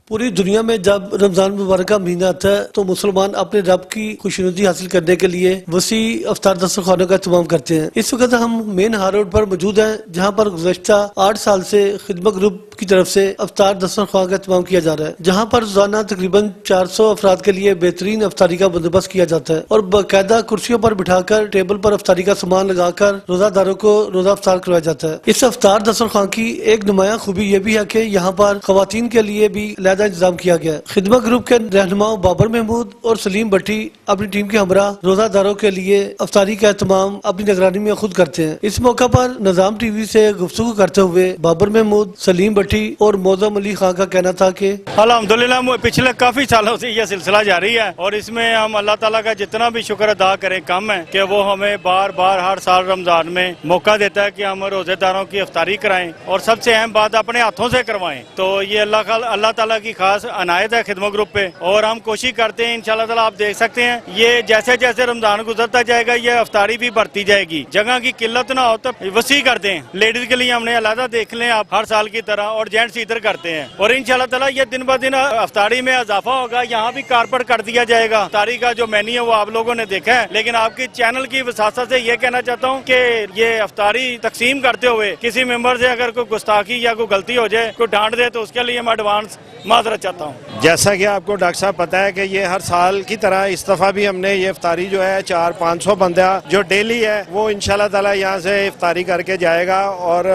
پوری دنیا میں جب رمضان مبارک کا مہینہ آتا ہے تو مسلمان اپنے رب کی خوشنودی حاصل کرنے کے لیے وسیع افطار دسترخوانوں کا اہتمام کرتے ہیں۔ اس وقت ہم مین ہائی روڈ پر موجود ہیں، جہاں پر گزشتہ 8 سال سے خدمت گروپ کی طرف سے افطار دسترخوان کا اہتمام کیا جا رہا ہے، جہاں پر روزانہ تقریباً 400 افراد کے لیے بہترین افطاری کا بندوبست کیا جاتا ہے اور باقاعدہ کرسیوں پر بٹھا کر ٹیبل پر افطاری کا سامان لگا کر روزہ داروں کو روزہ افطار کروایا جاتا ہے۔ اس افطار دسترخوان کی ایک نمایاں خوبی یہ بھی ہے کہ یہاں پر خواتین کے لیے بھی علیحدہ انتظام کیا گیا ہے۔ خدمت گروپ کے رہنماؤں بابر محمود اور سلیم بٹی اپنی ٹیم کے ہمراہ روزہ داروں کے لیے افطاری کا اہتمام اپنی نگرانی میں خود کرتے ہیں۔ اس موقع پر انتظام ٹی وی سے گفتگو کرتے ہوئے بابر محمود، سلیم بٹی اور موزم علی خان کا کہنا تھا کہ الحمدللہ پچھلے کافی سالوں سے یہ سلسلہ جاری ہے اور اس میں ہم اللہ تعالیٰ کا جتنا بھی شکر ادا کریں کم ہے کہ وہ ہمیں بار بار ہر سال رمضان میں موقع دیتا ہے کہ ہم روزے داروں کی افطاری کرائیں اور سب سے اہم بات اپنے ہاتھوں سے کروائیں۔ تو یہ اللہ تعالیٰ کی خاص عنایت ہے خدمت گروپ پہ اور ہم کوشش کرتے ہیں انشاءاللہ تعالیٰ آپ دیکھ سکتے ہیں یہ جیسے جیسے رمضان گزرتا جائے گا یہ افطاری بھی بڑھتی جائے گی، جگہ کی قلت نہ ہو تو وسیع کرتے ہیں۔ لیڈیز کے لیے ہم نے علیحدہ دیکھ لیں آپ ہر سال کی طرح اور جینٹس ادھر کرتے ہیں اور انشاءاللہ تعالیٰ یہ دن بہ دن افطاری میں اضافہ ہوگا، یہاں بھی کارپٹ کر دیا جائے گا۔ افطاری کا جو مینیو ہے وہ آپ لوگوں نے دیکھا ہے، لیکن آپ کی چینل کی وساطت سے یہ کہنا چاہتا ہوں کہ یہ افطاری تقسیم کرتے ہوئے کسی ممبر سے اگر کوئی گستاخی یا کوئی غلطی ہو جائے، کوئی ڈانٹ دے تو اس کے لیے میں ایڈوانس معذرت چاہتا ہوں۔ جیسا کہ آپ کو ڈاکٹر صاحب پتہ ہے کہ یہ ہر سال کی طرح اس دفعہ بھی ہم نے یہ افطاری جو ہے 400-500 بندہ جو ڈیلی ہے وہ انشاءاللہ تعالی یہاں سے افطاری کر کے جائے گا اور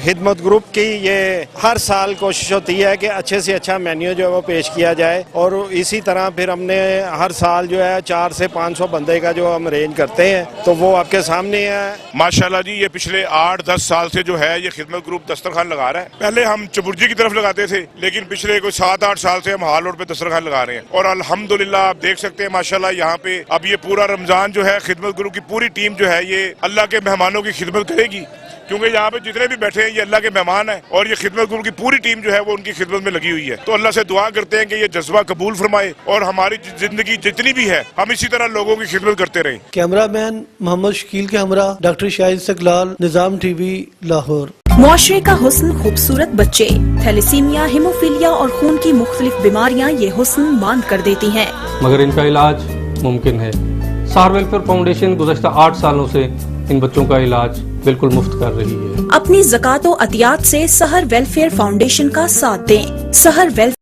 خدمت گروپ کی یہ ہر سال کوشش ہوتی ہے کہ اچھے سے اچھا مینیو جو ہے وہ پیش کیا جائے اور اسی طرح پھر ہم نے ہر سال جو ہے 400 سے 500 بندے کا جو ہم ارینج کرتے ہیں تو وہ آپ کے سامنے ہے۔ ماشاءاللہ جی یہ پچھلے 8-10 سال سے جو ہے یہ خدمت گروپ دسترخوان لگا رہا ہے۔ پہلے ہم چبرجی کی طرف لگاتے تھے لیکن پچھلے کوئی 7-8 سال سے ہم ہال روڈ پہ دسترخوان لگا رہے ہیں اور الحمدللہ آپ دیکھ سکتے ہیں ماشاءاللہ یہاں پہ اب یہ پورا رمضان جو ہے خدمت گروپ کی پوری ٹیم جو ہے یہ اللہ کے مہمانوں کی خدمت کرے گی، کیونکہ یہاں پہ جتنے بھی بیٹھے ہیں یہ اللہ کے مہمان ہیں اور یہ خدمت گروپ کی پوری ٹیم جو ہے وہ ان کی خدمت میں لگی ہوئی ہے۔ تو اللہ سے دعا کرتے ہیں کہ یہ جذبہ قبول فرمائے اور ہماری زندگی جتنی بھی ہے ہم اسی طرح لوگوں کی خدمت کرتے رہیں۔ کیمرہ مین محمد شکیل کے ہمراہ ڈاکٹر شاہد استقلال، نظام ٹی وی، لاہور۔ معاشرے کا حسن خوبصورت بچے، تھیلیسیمیا، ہیموفیلیا اور خون کی مختلف بیماریاں یہ حسن باندھ کر دیتی ہیں، مگر ان کا علاج ممکن ہے۔ سہر ویلفیئر فاؤنڈیشن گزشتہ 8 سالوں سے ان بچوں کا علاج بالکل مفت کر رہی ہے۔ اپنی زکوٰۃ و عطیات سے سہر ویلفیئر فاؤنڈیشن کا ساتھ دیں۔ سہر ویلفیئر